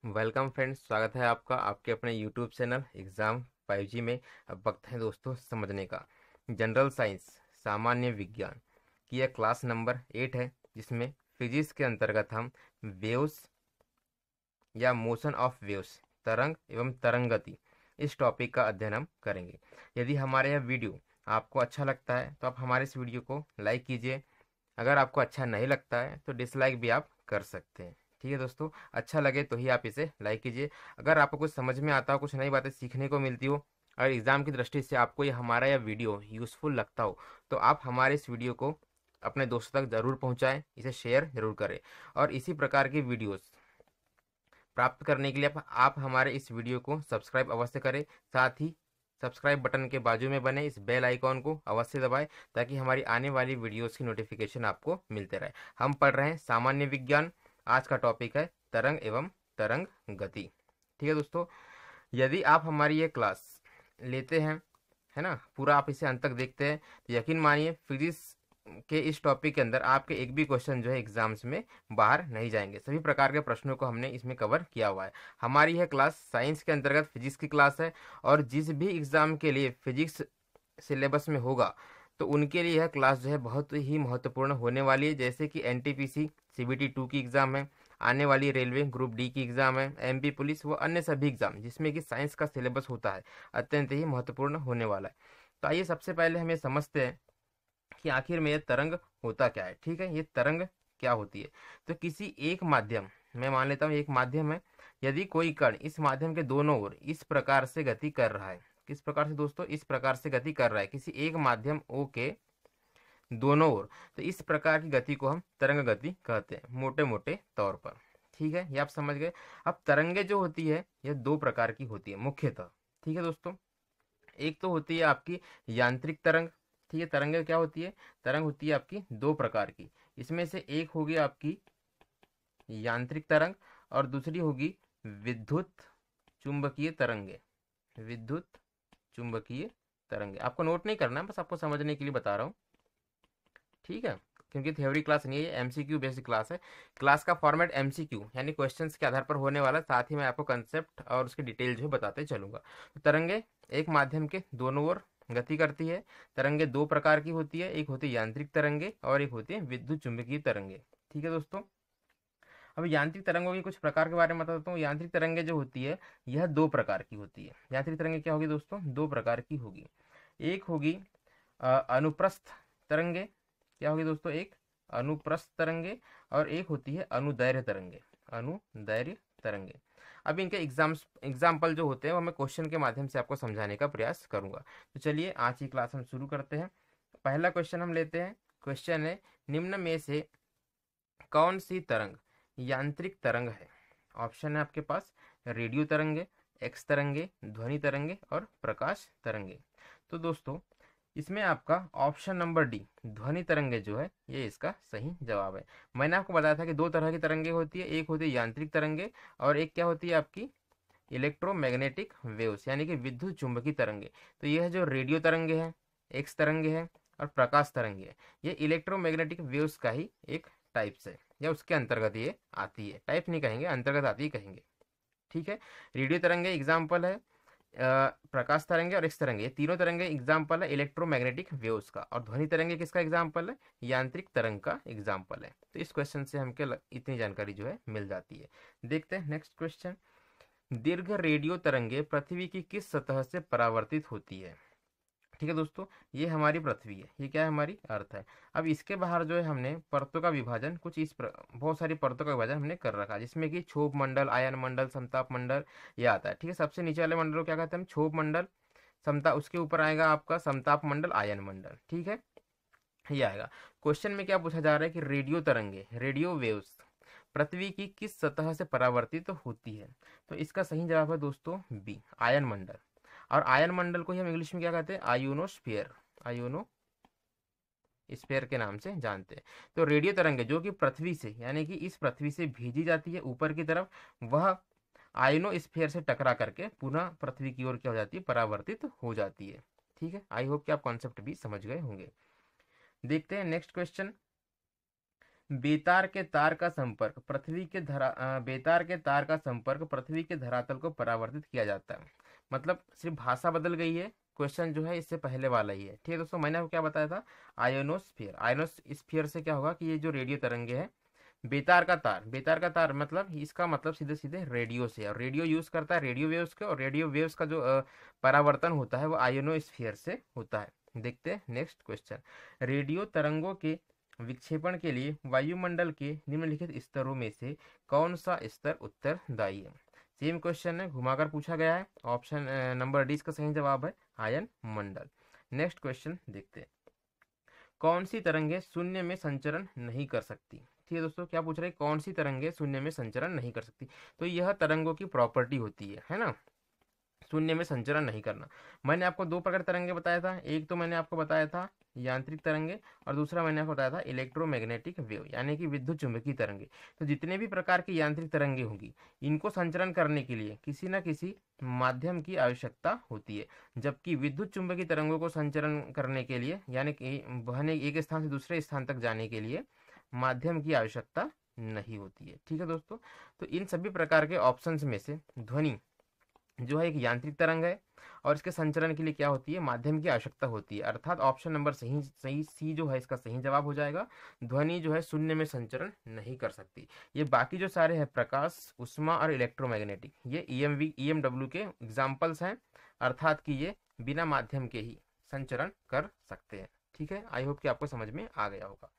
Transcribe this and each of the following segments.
Welcome friends, स्वागत है आपका आपके अपने यूट्यूब चैनल एग्ज़ाम 5G में। अब वक्त है दोस्तों समझने का। जनरल साइंस सामान्य विज्ञान की यह क्लास नंबर 8 है, जिसमें फिजिक्स के अंतर्गत हम वेव्स या मोशन ऑफ वेव्स तरंग एवं तरंगति इस टॉपिक का अध्ययन हम करेंगे। यदि हमारा यह वीडियो आपको अच्छा लगता है तो आप हमारे इस वीडियो को लाइक कीजिए। अगर आपको अच्छा नहीं लगता है तो डिसलाइक भी आप कर सकते हैं। ठीक है दोस्तों, अच्छा लगे तो ही आप इसे लाइक कीजिए। अगर आपको कुछ समझ में आता हो, कुछ नई बातें सीखने को मिलती हो, और एग्ज़ाम की दृष्टि से आपको ये हमारा यह वीडियो यूज़फुल लगता हो, तो आप हमारे इस वीडियो को अपने दोस्तों तक ज़रूर पहुंचाएं, इसे शेयर ज़रूर करें। और इसी प्रकार की वीडियोस प्राप्त करने के लिए आप हमारे इस वीडियो को सब्सक्राइब अवश्य करें। साथ ही सब्सक्राइब बटन के बाजू में बने इस बेल आइकॉन को अवश्य दबाएं, ताकि हमारी आने वाली वीडियोस की नोटिफिकेशन आपको मिलते रहे। हम पढ़ रहे हैं सामान्य विज्ञान। आज का टॉपिक है तरंग एवं तरंग गति। ठीक है दोस्तों, यदि आप हमारी ये क्लास लेते हैं, है ना, पूरा आप इसे अंत तक देखते हैं, तो यकीन मानिए फिजिक्स के इस टॉपिक के अंदर आपके एक भी क्वेश्चन जो है एग्जाम्स में बाहर नहीं जाएंगे। सभी प्रकार के प्रश्नों को हमने इसमें कवर किया हुआ है। हमारी यह क्लास साइंस के अंतर्गत फिजिक्स की क्लास है, और जिस भी एग्जाम के लिए फिजिक्स सिलेबस में होगा तो उनके लिए यह क्लास जो है बहुत ही महत्वपूर्ण होने वाली है। जैसे कि एनटीपीसी सीबीटी 2 की एग्ज़ाम है, आने वाली रेलवे ग्रुप डी की एग्ज़ाम है, एमपी पुलिस, व अन्य सभी एग्ज़ाम जिसमें कि साइंस का सिलेबस होता है, अत्यंत ही महत्वपूर्ण होने वाला है। तो आइए सबसे पहले हम ये समझते हैं कि आखिर में ये तरंग होता क्या है। ठीक है, ये तरंग क्या होती है। तो किसी एक माध्यम, मैं मान लेता हूँ एक माध्यम है, यदि कोई कण इस माध्यम के दोनों ओर इस प्रकार से गति कर रहा है, किस प्रकार से दोस्तों, इस प्रकार से गति कर रहा है किसी एक माध्यम ओ के दोनों ओर, तो इस प्रकार की गति को हम तरंग गति कहते हैं मोटे मोटे तौर पर। ठीक है, ये आप समझ गए। अब तरंगे जो होती है यह दो प्रकार की होती है मुख्यतः। ठीक है दोस्तों, एक तो होती है आपकी यांत्रिक तरंग। ठीक है, तरंगे क्या होती है, तरंग होती है आपकी दो प्रकार की। इसमें से एक होगी आपकी यांत्रिक तरंग, और दूसरी होगी विद्युत चुंबकीय तरंगे। विद्युत चुंबकीय तरंगे आपको नोट नहीं करना है, बस आपको समझने के लिए बता रहा हूँ। ठीक है, क्योंकि थ्योरी क्लास नहीं है, ये एमसीक्यू बेस्ड क्लास है। क्लास का फॉर्मेट एमसीक्यू यानी क्वेश्चंस के आधार पर होने वाला, साथ ही मैं आपको कंसेप्ट और उसकी डिटेल जो है बताते चलूंगा। तो तरंगे एक माध्यम के दोनों ओर गति करती है। तरंगे दो प्रकार की होती है, एक होती है यांत्रिक तरंगे और एक होती है विद्युत चुंबकीय तरंगे। ठीक है दोस्तों, अब यांत्रिक तरंगों के कुछ प्रकार के बारे में बता देता हूँ। यांत्रिक तरंगे जो होती है यह दो प्रकार की होती है। यांत्रिक तरंगे क्या होगी दोस्तों, दो प्रकार की होगी। एक होगी अनुप्रस्थ तरंगे। क्या होगी दोस्तों, एक अनुप्रस्थ तरंगे, और एक होती है अनुदैर्घ्य तरंगे। अनुदैर्घ्य तरंगे। अब इनके एग्जाम्पल जो होते हैं वो मैं क्वेश्चन के माध्यम से आपको समझाने का प्रयास करूंगा। तो चलिए आज की क्लास हम शुरू करते हैं। पहला क्वेश्चन हम लेते हैं। क्वेश्चन है, निम्न में से कौन सी तरंग यांत्रिक तरंग है। ऑप्शन है आपके पास रेडियो तरंगे, एक्स तरंगे, ध्वनि तरंगे और प्रकाश तरंगे। तो दोस्तों इसमें आपका ऑप्शन नंबर डी ध्वनि तरंगे जो है ये इसका सही जवाब है। मैंने आपको बताया था कि दो तरह की तरंगे होती है, एक होती है यांत्रिक तरंगे और एक क्या होती है आपकी इलेक्ट्रोमैग्नेटिक वेव्स यानी कि विद्युत चुंबकीय तरंगे। तो यह जो रेडियो तरंगे हैं, एक्स तरंगे हैं और प्रकाश तरंगे है, ये इलेक्ट्रोमैग्नेटिक वेव्स का ही एक टाइप्स है, या उसके अंतर्गत ये आती है। टाइप नहीं कहेंगे, अंतर्गत आती ही कहेंगे। ठीक है, रेडियो तरंगे एग्जाम्पल है, प्रकाश तरंगे और एक्स तरंगे, ये तीनों तरंगे एग्जाम्पल है इलेक्ट्रोमैग्नेटिक वेव्स का। और ध्वनि तरंगे किसका एग्जाम्पल है, यांत्रिक तरंग का एग्जाम्पल है। तो इस क्वेश्चन से हमके इतनी जानकारी जो है मिल जाती है। देखते हैं नेक्स्ट क्वेश्चन। दीर्घ रेडियो तरंगे पृथ्वी की किस सतह से परावर्तित होती है। ठीक है दोस्तों, ये हमारी पृथ्वी है, ये क्या है, हमारी अर्थ है। अब इसके बाहर जो है हमने परतों का विभाजन कुछ बहुत सारी परतों का विभाजन हमने कर रखा है, जिसमें कि क्षोभ मंडल, आयन मंडल, समताप मंडल ये आता है। ठीक है, सबसे नीचे वाले मंडल को क्या कहते हैं हम, क्षोभ मंडल, समता, उसके ऊपर आएगा आपका समताप मंडल, आयन मंडल। ठीक है, ये आएगा। क्वेश्चन में क्या पूछा जा रहा है कि रेडियो तरंगे, रेडियो वेव्स पृथ्वी की किस सतह से परावर्तित होती है। तो इसका सही जवाब है दोस्तों बी आयन मंडल। और आयन मंडल को ही हम इंग्लिश में क्या कहते हैं, आयोनोस्फीयर, आयोनो स्फीयर के नाम से जानते हैं। तो रेडियो तरंगे जो कि पृथ्वी से यानी कि इस पृथ्वी से भेजी जाती है ऊपर की तरफ, वह आयोनोस्फीयर से टकरा करके पुनः पृथ्वी की ओर क्या हो जाती है, परावर्तित हो जाती है। ठीक है, आई होप कि आप कॉन्सेप्ट भी समझ गए होंगे। देखते हैं नेक्स्ट क्वेश्चन। बेतार के तार का संपर्क पृथ्वी के बेतार के तार का संपर्क पृथ्वी के धरातल को परावर्तित किया जाता है। मतलब सिर्फ भाषा बदल गई है, क्वेश्चन जो है इससे पहले वाला ही है। ठीक है दोस्तों, मैंने आपको क्या बताया था, आयोनोस्फीयर। आयोनोस्फीयर से क्या होगा कि ये जो रेडियो तरंगे है, बेतार का तार मतलब इसका मतलब सीधे सीधे रेडियो से है, और रेडियो यूज करता है रेडियो वेव्स के, और रेडियो वेव्स का जो परावर्तन होता है वो आयोनोस्फीयर से होता है। देखते हैं नेक्स्ट क्वेश्चन। रेडियो तरंगों के विक्षेपण के लिए वायुमंडल के निम्नलिखित स्तरों में से कौन सा स्तर उत्तरदायी है। सेम क्वेश्चन है, घुमाकर पूछा गया है। ऑप्शन नंबर डी इसका सही जवाब है आयन मंडल। नेक्स्ट क्वेश्चन देखते हैं। कौन सी तरंगे शून्य में संचरण नहीं कर सकती। ठीक है दोस्तों, क्या पूछ रहे हैं, कौन सी तरंगे शून्य में संचरण नहीं कर सकती। तो यह तरंगों की प्रॉपर्टी होती है ना, शून्य में संचरण नहीं करना। मैंने आपको दो प्रकार तरंगे बताया था, एक तो मैंने आपको बताया था यांत्रिक तरंगे, और दूसरा मैंने आपको बताया था इलेक्ट्रोमैग्नेटिक वेव, यानी कि विद्युत चुंबकीय तरंगे। तो जितने भी प्रकार की यांत्रिक तरंगे होंगी, इनको संचरण करने के लिए किसी न किसी माध्यम की आवश्यकता होती है, जबकि विद्युत चुंबकीय तरंगों को संचरण करने के लिए, यानी कि बहने एक स्थान से दूसरे स्थान तक जाने के लिए माध्यम की आवश्यकता नहीं होती है। ठीक है दोस्तों, तो इन सभी प्रकार के ऑप्शंस में से ध्वनि जो है एक यांत्रिक तरंग है, और इसके संचरण के लिए क्या होती है, माध्यम की आवश्यकता होती है। अर्थात ऑप्शन नंबर सही सही सी जो है इसका सही जवाब हो जाएगा। ध्वनि जो है शून्य में संचरण नहीं कर सकती। ये बाकी जो सारे हैं, प्रकाश, उष्मा और इलेक्ट्रोमैग्नेटिक, ये ईएमडब्ल्यू के एग्जाम्पल्स हैं, अर्थात कि ये बिना माध्यम के ही संचरण कर सकते हैं। ठीक है, आई होप कि आपको समझ में आ गया होगा।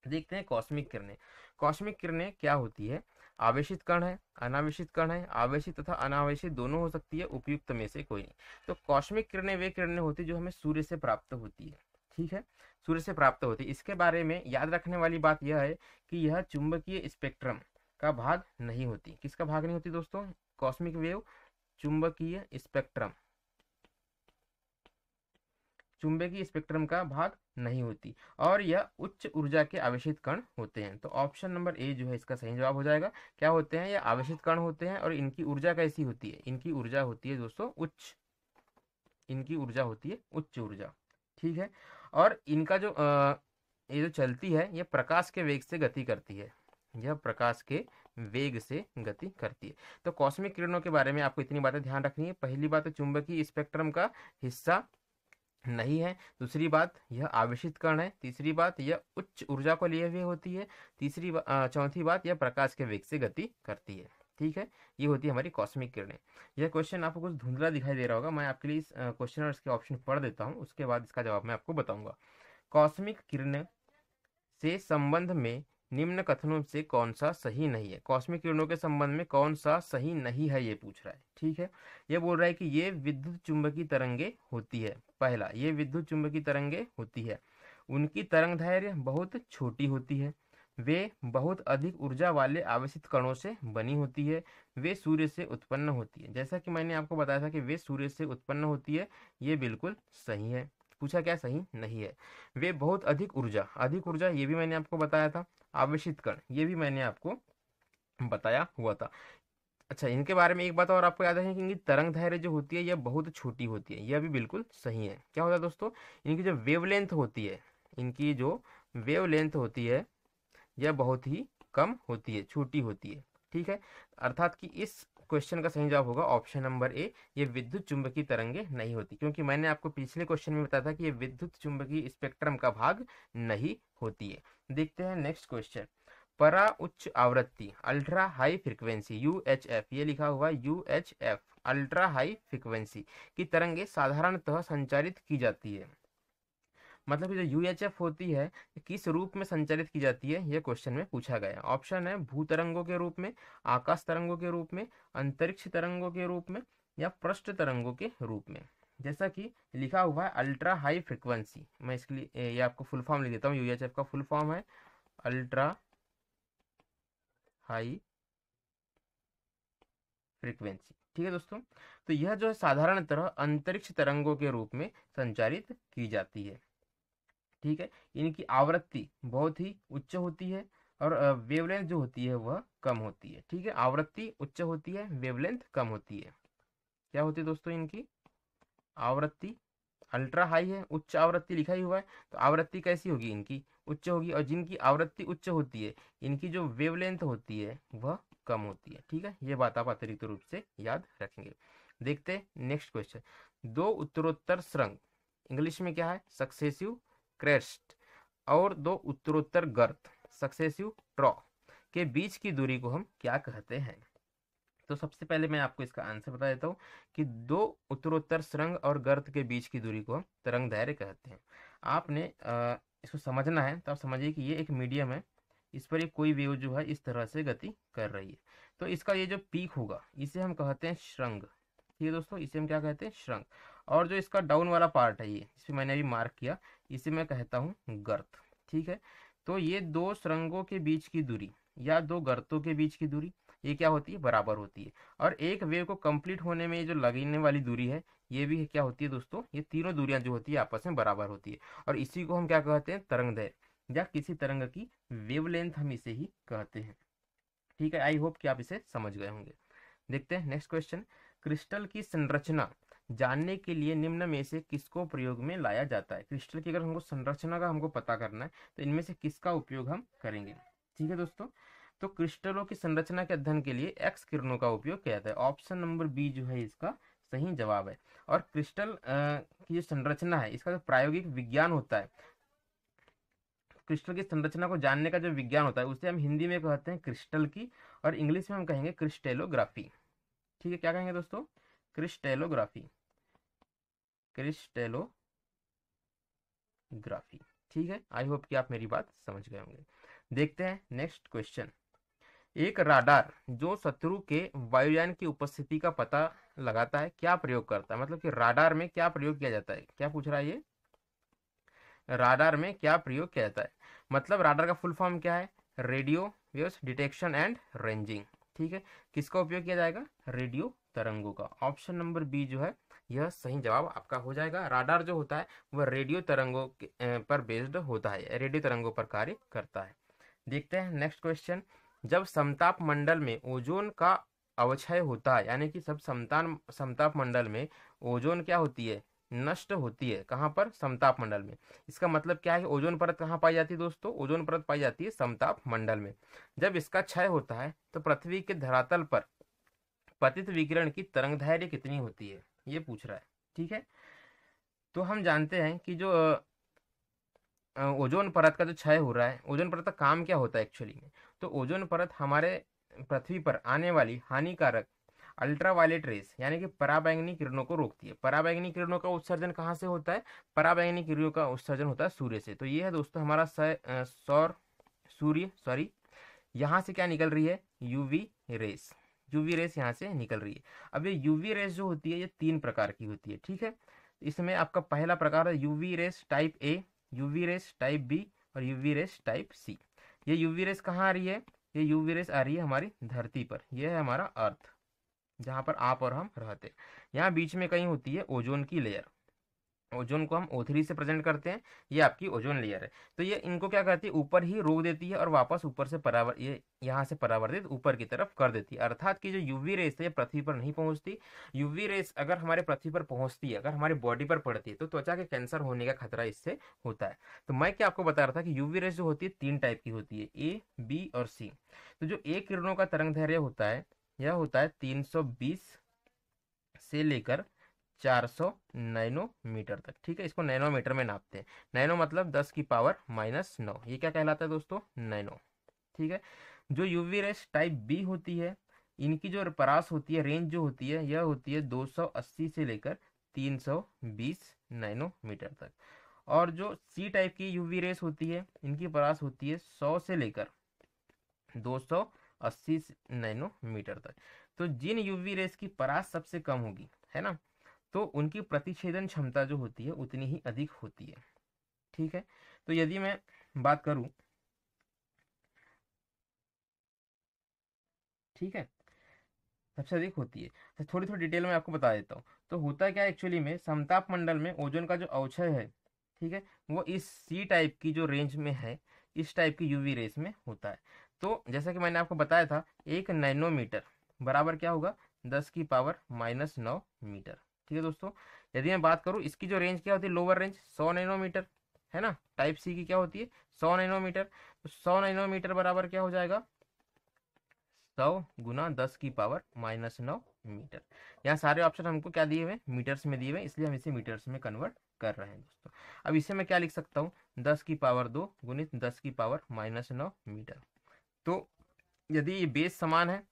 देखते हैं कॉस्मिक किरणें। कॉस्मिक किरणें क्या होती है, आवेशित कण है, अनावेशित कण है, आवेशित तथा अनावेशित दोनों हो सकती है, उपयुक्त में से कोई नहीं। तो कॉस्मिक किरणें वे किरणें होती है जो हमें सूर्य से प्राप्त होती है। ठीक है, सूर्य से प्राप्त होती है। इसके बारे में याद रखने वाली बात यह है कि यह चुंबकीय स्पेक्ट्रम का भाग नहीं होती। किसका भाग नहीं होती दोस्तों, कॉस्मिक वेव चुंबकीय स्पेक्ट्रम, चुंबकीय स्पेक्ट्रम का भाग नहीं होती, और यह उच्च ऊर्जा के आवेशित कण होते हैं। तो ऑप्शन नंबर ए जो है इसका सही जवाब हो जाएगा। क्या होते हैं, ये आवेशित कण होते हैं, और इनकी ऊर्जा कैसी होती है, इनकी ऊर्जा होती है दोस्तों उच्च, इनकी ऊर्जा होती है उच्च ऊर्जा। ठीक है, और इनका जो ये जो चलती है, ये प्रकाश के वेग से गति करती है, यह प्रकाश के वेग से गति करती है। तो कॉस्मिक किरणों के बारे में आपको इतनी बातें ध्यान रखनी है। पहली बात है, चुंबकीय स्पेक्ट्रम का हिस्सा नहीं है। दूसरी बात, यह आवेशित कण है। तीसरी बात, यह उच्च ऊर्जा को लिए हुए होती है। चौथी बात, यह प्रकाश के वेग से गति करती है। ठीक है, ये होती है हमारी कॉस्मिक किरणें। यह क्वेश्चन आपको कुछ धुंधला दिखाई दे रहा होगा, मैं आपके लिए इस क्वेश्चन और इसके ऑप्शन पढ़ देता हूँ, उसके बाद इसका जवाब मैं आपको बताऊंगा। कॉस्मिक किरणें से संबंध में निम्न कथनों से कौन सा सही नहीं है। कॉस्मिक किरणों के संबंध में कौन सा सही नहीं है ये पूछ रहा है। ठीक है, ये बोल रहा है कि ये विद्युत चुंबकीय तरंगे होती है। पहला, ये विद्युत चुंबकीय तरंगे होती है, उनकी तरंग दैर्घ्य बहुत छोटी होती है, वे बहुत अधिक ऊर्जा वाले आवेशित कणों से बनी होती है, वे सूर्य से उत्पन्न होती है। जैसा कि मैंने आपको बताया था कि वे सूर्य से उत्पन्न होती है, ये बिल्कुल सही है। पूछा क्या सही नहीं है। वे बहुत अधिक ऊर्जा ये भी मैंने आपको बताया था। आवेशित कण ये भी मैंने आपको बताया हुआ था। अच्छा, इनके बारे में एक बात और आपको याद रखनी कि इनकी तरंग दैर्घ्य जो होती है यह बहुत छोटी होती है, यह भी बिल्कुल सही है। क्या होता है दोस्तों, इनकी जो वेवलेंथ होती है, इनकी जो वेवलेंथ होती है यह बहुत ही कम होती है, छोटी होती है। ठीक है, अर्थात कि इस क्वेश्चन का सही जवाब होगा ऑप्शन नंबर ए, ये विद्युत चुंबकीय तरंगे नहीं होती, क्योंकि मैंने आपको पिछले क्वेश्चन में बताया था कि ये विद्युत चुंबकीय स्पेक्ट्रम का भाग नहीं होती है। देखते हैं नेक्स्ट क्वेश्चन। परा उच्च आवृत्ति अल्ट्रा हाई फ्रीक्वेंसी यूएचएफ, ये लिखा हुआ यूएचएफ अल्ट्रा हाई फ्रीक्वेंसी की तरंगे साधारणतः संचारित की जाती है। मतलब ये जो यूएचएफ होती है किस रूप में संचालित की जाती है, यह क्वेश्चन में पूछा गया। ऑप्शन है भूतरंगों के रूप में, आकाश तरंगों के रूप में, अंतरिक्ष तरंगों के रूप में, या पृष्ठ तरंगों के रूप में। जैसा कि लिखा हुआ है अल्ट्रा हाई फ्रिक्वेंसी, मैं इसके लिए ये आपको फुल फॉर्म लिख देता हूँ। यूएचएफ का फुल फॉर्म है अल्ट्रा हाई फ्रीक्वेंसी। ठीक है दोस्तों, तो यह जो है साधारणतः अंतरिक्ष तरंगों के रूप में संचारित की जाती है। ठीक है, इनकी आवृत्ति बहुत ही उच्च होती है, और वेवलेंथ जो होती है वह कम होती है। ठीक है, आवृत्ति उच्च होती है, वेवलेंथ कम होती है। क्या होती है दोस्तों इनकी आवृत्ति, अल्ट्रा हाई है, उच्च आवृत्ति लिखा ही हुआ है, तो आवृत्ति कैसी होगी इनकी, उच्च होगी, और जिनकी आवृत्ति उच्च होती है इनकी जो वेवलेंथ होती है वह कम होती है। ठीक है, ये बात आप अतिरिक्त रूप से याद रखेंगे। देखते हैं नेक्स्ट क्वेश्चन। दो उत्तरोत्तर सुरंग, इंग्लिश में क्या है, सक्सेसिव क्रेस्ट, और दो उत्तरोत्तर गर्त, सक्सेसिव ट्रॉ, के बीच की दूरी को हम क्या कहते हैं? तो सबसे पहले मैं आपको इसका आंसर बता देता हूँ कि दो उत्तरोत्तर सुरंग और गर्त के बीच की दूरी को हम तरंग दैर्घ्य कहते हैं। आपने इसको समझना है तो आप समझिए कि ये एक मीडियम है, इस पर एक कोई वेव जो है इस तरह से गति कर रही है, तो इसका ये जो पीक होगा इसे हम कहते हैं श्रृंग। ठीक है दोस्तों, इसे हम क्या कहते हैं, श्रृंग। और जो इसका डाउन वाला पार्ट है ये, इसमें मैंने अभी मार्क किया, इसे मैं कहता हूँ गर्त। ठीक है, तो ये दो सुरंगों के बीच की दूरी या दो गर्तों के बीच की दूरी ये क्या होती है, बराबर होती है। और एक वेव को कंप्लीट होने में जो लगने वाली दूरी है ये भी क्या होती है दोस्तों, ये तीनों दूरियां जो होती है आपस में बराबर होती है, और इसी को हम क्या कहते हैं, तरंग दैर्घ्य, या किसी तरंग की वेवलेंथ हम इसे ही कहते हैं। ठीक है, आई होप कि आप इसे समझ गए होंगे। देखते हैं नेक्स्ट क्वेश्चन। क्रिस्टल की संरचना जानने के लिए निम्न में से किसको प्रयोग में लाया जाता है? क्रिस्टल की अगर हमको संरचना का हमको पता करना है तो इनमें से किसका उपयोग हम करेंगे? ठीक है दोस्तों, तो क्रिस्टलों की संरचना के अध्ययन के लिए एक्स किरणों का उपयोग किया जाता है। ऑप्शन नंबर बी जो है इसका सही जवाब है। और क्रिस्टल की जो संरचना है इसका जो प्रायोगिक विज्ञान होता है, क्रिस्टल की संरचना को जानने का जो विज्ञान होता है उसे हम हिंदी में कहते हैं क्रिस्टल की, और इंग्लिश में हम कहेंगे क्रिस्टेलोग्राफी। ठीक है, क्या कहेंगे दोस्तों, क्रिस्टेलोग्राफी, क्रिस्टेलोग्राफी। ठीक है, आई होप कि आप मेरी बात समझ गए होंगे। देखते हैं नेक्स्ट क्वेश्चन। एक राडार जो शत्रु के वायुयान की उपस्थिति का पता लगाता है क्या प्रयोग करता है? मतलब कि राडार में क्या प्रयोग किया जाता है, क्या पूछ रहा है ये, राडार में क्या प्रयोग किया जाता है? मतलब राडार का फुल फॉर्म क्या है, radio waves detection and ranging. ठीक है, किसका उपयोग किया जाएगा, रेडियो तरंगों का। ऑप्शन नंबर बी जो है यह सही जवाब आपका हो जाएगा। राडार जो होता है वह रेडियो तरंगों पर बेस्ड होता है, रेडियो तरंगों पर कार्य करता है। देखते हैं नेक्स्ट क्वेश्चन। जब समताप मंडल में ओजोन का अवक्षय होता है, यानी कि सब समताप मंडल में ओजोन क्या होती है, नष्ट होती है, कहाँ पर, समताप मंडल में। इसका मतलब क्या है, ओजोन परत कहाँ पाई जाती है दोस्तों, ओजोन परत पाई जाती है समताप मंडल में। जब इसका क्षय होता है तो पृथ्वी के धरातल पर पतित विकिरण की तरंग दैर्घ्य कितनी होती है, ये पूछ रहा है। ठीक है, तो हम जानते हैं कि जो ओजोन परत का जो क्षय हो रहा है, ओजोन परत का काम क्या होता है एक्चुअली में, तो ओजोन परत हमारे पृथ्वी पर आने वाली हानिकारक अल्ट्रावायलेट रेस यानी कि पराबैंगनी किरणों को रोकती है। पराबैंगनी किरणों का उत्सर्जन कहाँ से होता है, पराबैंगनी किरणों का उत्सर्जन होता है सूर्य से। तो ये है दोस्तों हमारा सूर्य सॉरी, यहाँ से क्या निकल रही है, यूवी रेस, यूवी रेस यहाँ से निकल रही है। अब ये यूवी रेस जो होती है ये तीन प्रकार की होती है। ठीक है, इसमें आपका पहला प्रकार है UV rays type A, UV rays type B और यूवी रेस टाइप सी। ये यूवी रेस कहाँ आ रही है, ये यूवी रेस आ रही है हमारी धरती पर, यह है हमारा अर्थ जहाँ पर आप और हम रहते हैं। यहाँ बीच में कहीं होती है ओजोन की लेयर, ओजोन को हम O3 से प्रेजेंट करते हैं, ये आपकी ओजोन लेयर है। तो ये इनको क्या करती है, ऊपर ही रोक देती है और वापस ऊपर से ये यहाँ से परावर्तित ऊपर की तरफ कर देती है। अर्थात कि जो यूवी रेस है ये पृथ्वी पर नहीं पहुंचती। यूवी रेस अगर हमारे पृथ्वी पर पहुंचती है, अगर हमारी बॉडी पर पड़ती है तो त्वचा के कैंसर होने का खतरा इससे होता है। तो मैं क्या आपको बता रहा था कि यूवी रेस जो होती है तीन टाइप की होती है, ए, बी और सी। तो जो ए किरणों का तरंग दैर्घ्य होता है यह होता है 320 से लेकर 400 नैनोमीटर तक। ठीक है, इसको नैनोमीटर में नापते हैं। नैनो मतलब 10⁻⁻⁹, ये क्या कहलाता है दोस्तों, नैनो। ठीक है, जो यूवी रेस टाइप बी होती है इनकी जो परास होती है, रेंज जो होती है यह होती है 280 से लेकर 320 नैनोमीटर तक। और जो सी टाइप की यूवी रेस होती है इनकी परास होती है 100 से लेकर 280 नैनोमीटर तक। तो जिन यूवी रेस की परास सबसे कम होगी, है ना, तो उनकी प्रतिछेदन क्षमता जो होती है उतनी ही अधिक होती है। ठीक है, तो यदि मैं बात करूं, ठीक है, सबसे अधिक होती है, तो थोड़ी थोड़ी डिटेल में आपको बता देता हूँ। तो होता क्या है एक्चुअली में, समताप मंडल में ओजोन का जो अवक्षय है, ठीक है, वो इस सी टाइप की जो रेंज में है, इस टाइप की यूवी रेस में होता है। तो जैसा कि मैंने आपको बताया था, 1 नैनोमीटर बराबर क्या होगा, 10⁻⁻⁹ मीटर। ठीक है दोस्तों, यदि मैं बात करूँ इसकी जो रेंज क्या होती है, लोअर रेंज 100 नैनोमीटर, है ना। टाइप सी की क्या होती है 100 नैनोमीटर। तो 100 नैनोमीटर बराबर क्या हो जाएगा 100 गुना 10⁻⁻9 मीटर। यहाँ सारे ऑप्शन हमको क्या दिए हुए मीटर्स में दिए हुए, इसलिए हम इसे मीटर्स में कन्वर्ट कर रहे हैं दोस्तों। अब इसे मैं क्या लिख सकता हूँ 10⁻² गुणित 10⁻⁻9 मीटर। तो यदि ये बेस समान है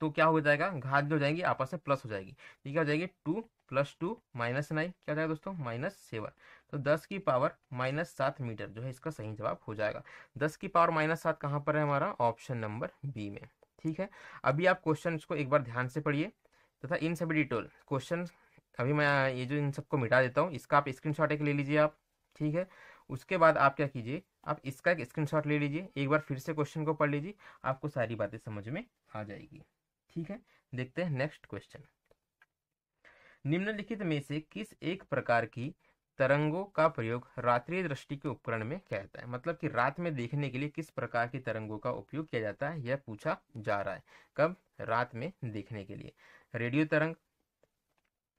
तो क्या हो जाएगा घात जो हो जाएंगी आपस में प्लस हो जाएगी। ये क्या हो जाएगी 2 + 2 -9 क्या हो जाएगा दोस्तों -7। तो 10⁻⁻7 मीटर जो है इसका सही जवाब हो जाएगा। 10⁻⁻7 कहाँ पर है हमारा ऑप्शन नंबर बी में। ठीक है, अभी आप क्वेश्चन को एक बार ध्यान से पढ़िए तथा इन सभी डिटेल क्वेश्चन अभी मैं ये जो इन सबको मिटा देता हूँ, इसका आप स्क्रीनशॉट एक ले लीजिए आप। ठीक है, उसके बाद आप क्या कीजिए आप इसका एक स्क्रीनशॉट ले लीजिए, एक बार फिर से क्वेश्चन को पढ़ लीजिए, आपको सारी बातें समझ में आ जाएगी। ठीक है, देखते हैं नेक्स्ट क्वेश्चन। निम्नलिखित में से किस एक प्रकार की तरंगों का प्रयोग रात्रि दृष्टि के उपकरण में किया जाता है। मतलब कि रात में देखने के लिए किस प्रकार की तरंगों का उपयोग किया जाता है यह पूछा जा रहा है। कब रात में देखने के लिए रेडियो तरंग,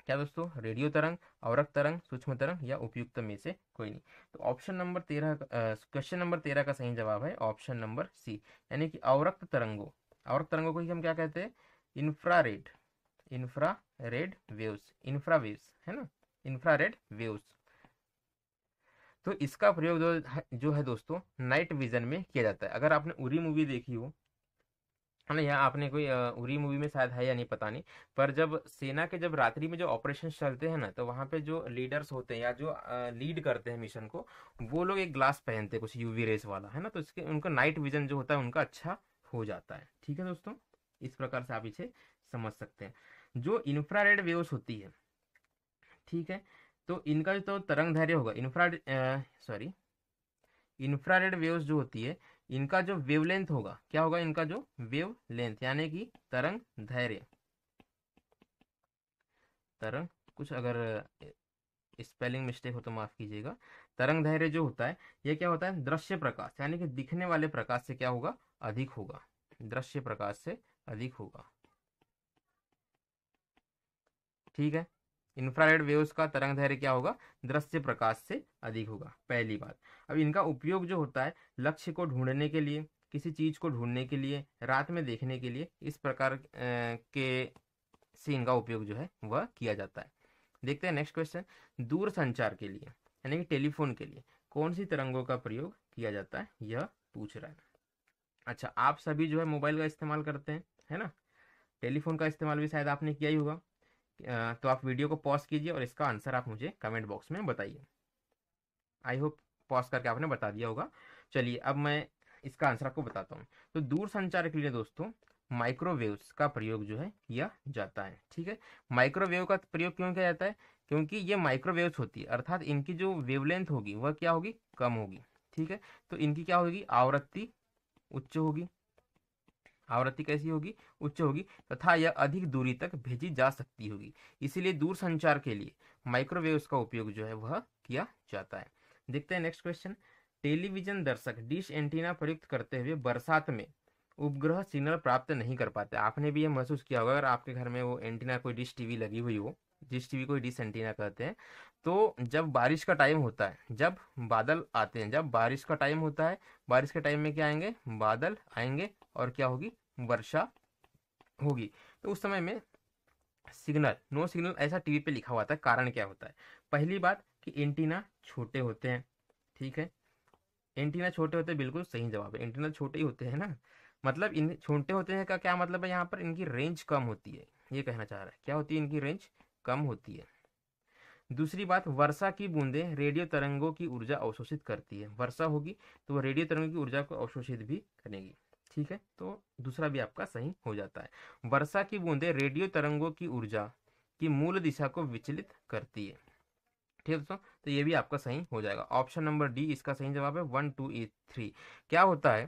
क्या दोस्तों रेडियो तरंग, अवरक्त तरंग, सूक्ष्म तरंग या उपयुक्त में से कोई नहीं। तो ऑप्शन नंबर 13 क्वेश्चन नंबर 13 का सही जवाब है ऑप्शन नंबर सी, यानी कि अवरक्त तरंगों। अवरक्त तरंगों को ही हम क्या कहते हैं इंफ्रारेड, इंफ्रारेड वेव्स, इंफ्रावेव्स है ना, इंफ्रारेड वेव्स। तो इसका प्रयोग जो है दोस्तों नाइट विजन में किया जाता है। अगर आपने उरी मूवी देखी हो है ना, या आपने कोई उरी मूवी में शायद है या नहीं पता नहीं, पर जब सेना के जब रात्रि में जो ऑपरेशन चलते हैं ना तो वहाँ पे जो लीडर्स होते हैं या जो लीड करते हैं मिशन को, वो लोग एक ग्लास पहनते हैं कुछ यूवी रेस वाला है ना, तो इसके उनका नाइट विजन जो होता है उनका अच्छा हो जाता है। ठीक है दोस्तों, इस प्रकार से आप इसे समझ सकते हैं। जो इंफ्रारेड वेव्स होती है, ठीक है, तो इनका जो तो तरंग दैर्घ्य होगा इंफ्रारेड वेव्स जो होती है इनका जो वेवलेंथ होगा क्या होगा, इनका जो वेव लेंथ यानी कि तरंग दैर्घ्य, तरंग कुछ अगर स्पेलिंग मिस्टेक हो तो माफ कीजिएगा, तरंग दैर्घ्य जो होता है ये क्या होता है दृश्य प्रकाश यानी कि दिखने वाले प्रकाश से क्या होगा अधिक होगा, दृश्य प्रकाश से अधिक होगा। ठीक है, इंफ्रारेड वेव्स का तरंग दैर्घ्य क्या होगा दृश्य प्रकाश से अधिक होगा, पहली बात। अब इनका उपयोग जो होता है लक्ष्य को ढूंढने के लिए, किसी चीज को ढूंढने के लिए, रात में देखने के लिए, इस प्रकार के से इनका उपयोग जो है वह किया जाता है। देखते हैं नेक्स्ट क्वेश्चन। दूर संचार के लिए यानी कि टेलीफोन के लिए कौन सी तरंगों का प्रयोग किया जाता है यह पूछ रहा है। अच्छा, आप सभी जो है मोबाइल का इस्तेमाल करते हैं है ना, टेलीफोन का इस्तेमाल भी शायद आपने किया ही होगा। तो आप वीडियो को पॉज कीजिए और इसका आंसर आप मुझे कमेंट बॉक्स में बताइए। आई होप पॉज करके आपने बता दिया होगा। चलिए अब मैं इसका आंसर आपको बताता हूँ। तो दूर संचार के लिए दोस्तों माइक्रोवेव्स का प्रयोग जो है किया जाता है। ठीक है, माइक्रोवेव का प्रयोग क्यों किया जाता है, क्योंकि ये माइक्रोवेव्स होती है अर्थात इनकी जो वेवलेंथ होगी वह क्या होगी कम होगी। ठीक है, तो इनकी क्या होगी आवृत्ति उच्च होगी, आवृत्ति कैसी होगी उच्च होगी, तथा यह अधिक दूरी तक भेजी जा सकती होगी। इसीलिए दूर संचार के लिए माइक्रोवेव्स का उपयोग जो है वह किया जाता है। देखते हैं नेक्स्ट क्वेश्चन। टेलीविजन दर्शक डिश एंटीना प्रयुक्त करते हुए बरसात में उपग्रह सिग्नल प्राप्त नहीं कर पाते। आपने भी यह महसूस किया होगा अगर आपके घर में वो एंटीना कोई डिश टीवी लगी हुई हो, डिश टीवी को डिश एंटीना कहते हैं। तो जब बारिश का टाइम होता है, जब बादल आते हैं, जब बारिश का टाइम होता है, बारिश के टाइम में क्या आएंगे बादल आएंगे और क्या होगी वर्षा होगी। तो उस समय में सिग्नल नो सिग्नल ऐसा टीवी पे लिखा हुआ था। कारण क्या होता है, पहली बात कि एंटीना छोटे होते हैं। ठीक है, एंटीना छोटे होते हैं, बिल्कुल सही जवाब है, एंटीना छोटे ही होते हैं ना, मतलब इन छोटे होते हैं का क्या मतलब है यहाँ पर इनकी रेंज कम होती है, ये कहना चाह रहा है क्या होती है इनकी रेंज कम होती है। दूसरी बात वर्षा की बूंदें रेडियो तरंगों की ऊर्जा अवशोषित करती है, वर्षा होगी तो वह रेडियो तरंगों की ऊर्जा को अवशोषित भी करेगी। ठीक है, तो दूसरा भी आपका सही हो जाता है, वर्षा की बूंदें रेडियो तरंगों की ऊर्जा की मूल दिशा को विचलित करती है। ठीक है दोस्तों, तो ये भी आपका सही हो जाएगा, ऑप्शन नंबर डी इसका सही जवाब है 1 2 8 3। क्या होता है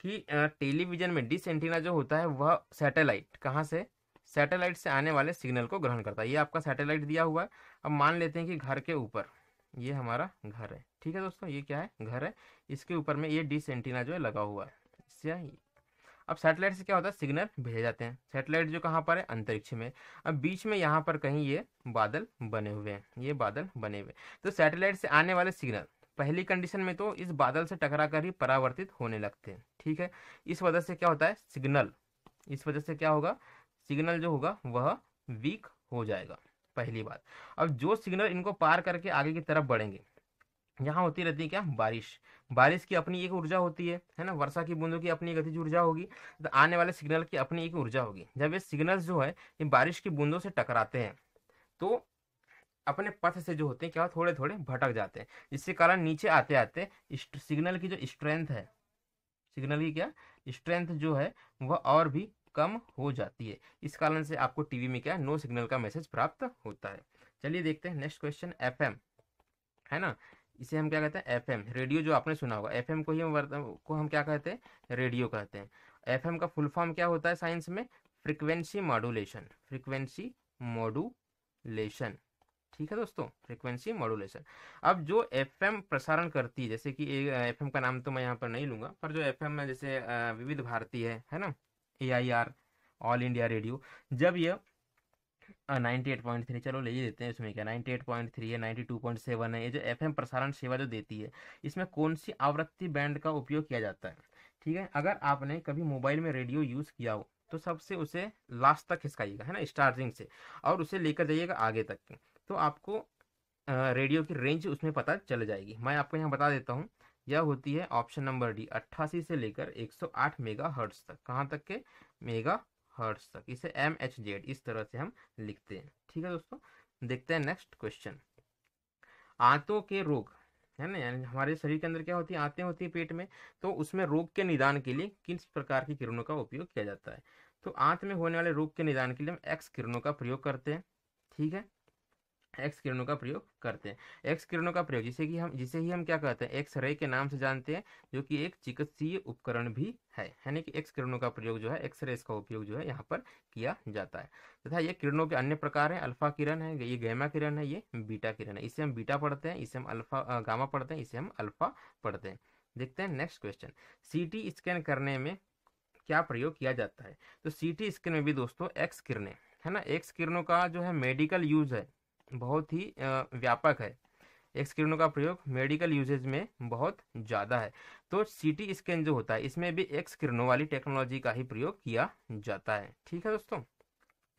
कि टेलीविजन में डिश एंटीना जो होता है वह सैटेलाइट कहाँ से, सैटेलाइट से आने वाले सिग्नल को ग्रहण करता है। ये आपका सैटेलाइट दिया हुआ है। अब मान लेते हैं कि घर के ऊपर ये हमारा घर है। ठीक है दोस्तों, ये क्या है घर है, इसके ऊपर में ये डिश एंटीना जो है लगा हुआ है इससे। अब सैटेलाइट से क्या होता है सिग्नल भेजे जाते हैं, सैटेलाइट जो कहाँ पर है अंतरिक्ष में। अब बीच में यहाँ पर कहीं ये बादल बने हुए हैं, ये बादल बने हुए, तो सैटेलाइट से आने वाले सिग्नल पहली कंडीशन में तो इस बादल से टकरा कर ही परावर्तित होने लगते हैं, ठीक है। इस वजह से क्या होता है, सिग्नल, इस वजह से क्या होगा, सिग्नल जो होगा वह वीक हो जाएगा, पहली बात। अब जो सिग्नल इनको पार करके आगे की तरफ बढ़ेंगे, यहाँ होती रहती है क्या, बारिश। बारिश की अपनी एक ऊर्जा होती है ना, वर्षा की बूंदों की अपनी गतिज ऊर्जा होगी, तो आने वाले सिग्नल की अपनी एक ऊर्जा होगी। जब ये सिग्नल जो है ये बारिश की बूंदों से टकराते हैं तो अपने पथ से जो होते हैं क्या, थोड़े थोड़े भटक जाते हैं, जिसके कारण नीचे आते आते सिग्नल की जो स्ट्रेंथ है, सिग्नल की क्या स्ट्रेंथ जो है वह और भी कम हो जाती है। इस कारण से आपको टीवी में क्या, नो सिग्नल का मैसेज प्राप्त होता है। चलिए देखते हैं नेक्स्ट क्वेश्चन, एफएम है ना, इसे हम क्या कहते हैं, एफएम, रेडियो जो आपने सुना होगा, एफएम को हम क्या कहते हैं, रेडियो कहते हैं। एफएम का फुल फॉर्म क्या होता है साइंस में, फ्रीक्वेंसी मॉड्यूलेशन, फ्रीक्वेंसी मॉड्यूलेशन, ठीक है दोस्तों, फ्रीक्वेंसी मॉड्यूलेशन। अब जो एफएम प्रसारण करती है, जैसे कि एफएम का नाम तो मैं यहाँ पर नहीं लूंगा, पर जो एफएम में जैसे विविध भारती है ना, एआईआर, ऑल इंडिया रेडियो, जब ये 98.3, चलो ले ही देते हैं, इसमें क्या 98.3 है, 92.7 है, ये जो एफएम प्रसारण सेवा जो देती है, इसमें कौन सी आवृत्ति बैंड का उपयोग किया जाता है, ठीक है। अगर आपने कभी मोबाइल में रेडियो यूज़ किया हो तो सबसे उसे लास्ट तक खिसकाइएगा, है ना, स्टार्टिंग से, और उसे लेकर जाइएगा आगे तक, तो आपको रेडियो की रेंज उसमें पता चल जाएगी। मैं आपको यहाँ बता देता हूँ, यह होती है ऑप्शन नंबर डी, 88 से लेकर 108 मेगा हर्ट्स तक, कहाँ तक के, मेगा हर्ट्स तक, इसे MHz इस तरह से हम लिखते हैं, ठीक है दोस्तों। देखते हैं नेक्स्ट क्वेश्चन, आंतों के रोग, है ना, यानी हमारे शरीर के अंदर क्या होती है, आंतें होती है पेट में, तो उसमें रोग के निदान के लिए किस प्रकार की किरणों का उपयोग किया जाता है। तो आंत में होने वाले रोग के निदान के लिए हम एक्स किरणों का प्रयोग करते हैं, ठीक है, एक्स किरणों का प्रयोग करते हैं। एक्स किरणों का प्रयोग जिसे ही हम क्या कहते हैं, एक्स रे के नाम से जानते हैं, जो कि एक चिकित्सीय उपकरण भी है, यानी कि एक्स किरणों का प्रयोग जो है, एक्स रेस का उपयोग जो है यहाँ पर किया जाता है। तथा ये किरणों के अन्य प्रकार हैं, अल्फा किरण है, ये गैमा किरण है, ये बीटा किरण है, इसे हम बीटा पढ़ते हैं, इसे हम अल्फा गामा पढ़ते हैं, इसे हम अल्फा पढ़ते हैं। देखते हैं नेक्स्ट क्वेश्चन, सीटी स्कैन करने में क्या प्रयोग किया जाता है। तो सीटी स्कैन में भी दोस्तों एक्स किरणें, है ना, एक्स किरणों का जो है मेडिकल यूज है, बहुत ही व्यापक है, एक्स किरणों का प्रयोग मेडिकल यूजेज में बहुत ज़्यादा है। तो सीटी स्कैन जो होता है इसमें भी एक्स किरणों वाली टेक्नोलॉजी का ही प्रयोग किया जाता है, ठीक है दोस्तों।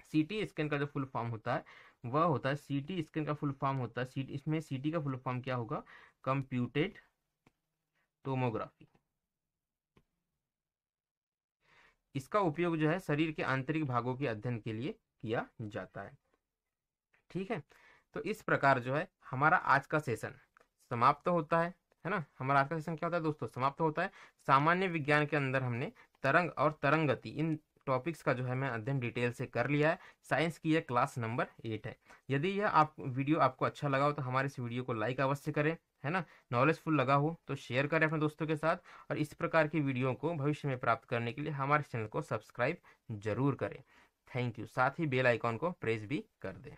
सीटी स्कैन का जो फुल फॉर्म होता है वह होता है, सीटी स्कैन का फुल फॉर्म होता है, इसमें सीटी का फुल फॉर्म क्या होगा, कंप्यूटेड टोमोग्राफी। इसका उपयोग जो है शरीर के आंतरिक भागों के अध्ययन के लिए किया जाता है, ठीक है। तो इस प्रकार जो है हमारा आज का सेशन समाप्त होता है ना, हमारा आज का सेशन क्या होता है दोस्तों, समाप्त होता है। सामान्य विज्ञान के अंदर हमने तरंग और तरंग गति, इन टॉपिक्स का जो है मैं अध्ययन डिटेल से कर लिया है। साइंस की यह क्लास नंबर 8 है। यदि यह वीडियो आपको अच्छा लगा हो तो हमारे इस वीडियो को लाइक अवश्य करें, है ना, नॉलेजफुल लगा हो तो शेयर करें अपने दोस्तों के साथ, और इस प्रकार की वीडियो को भविष्य में प्राप्त करने के लिए हमारे चैनल को सब्सक्राइब जरूर करें। थैंक यू, साथ ही बेल आइकॉन को प्रेस भी कर दें।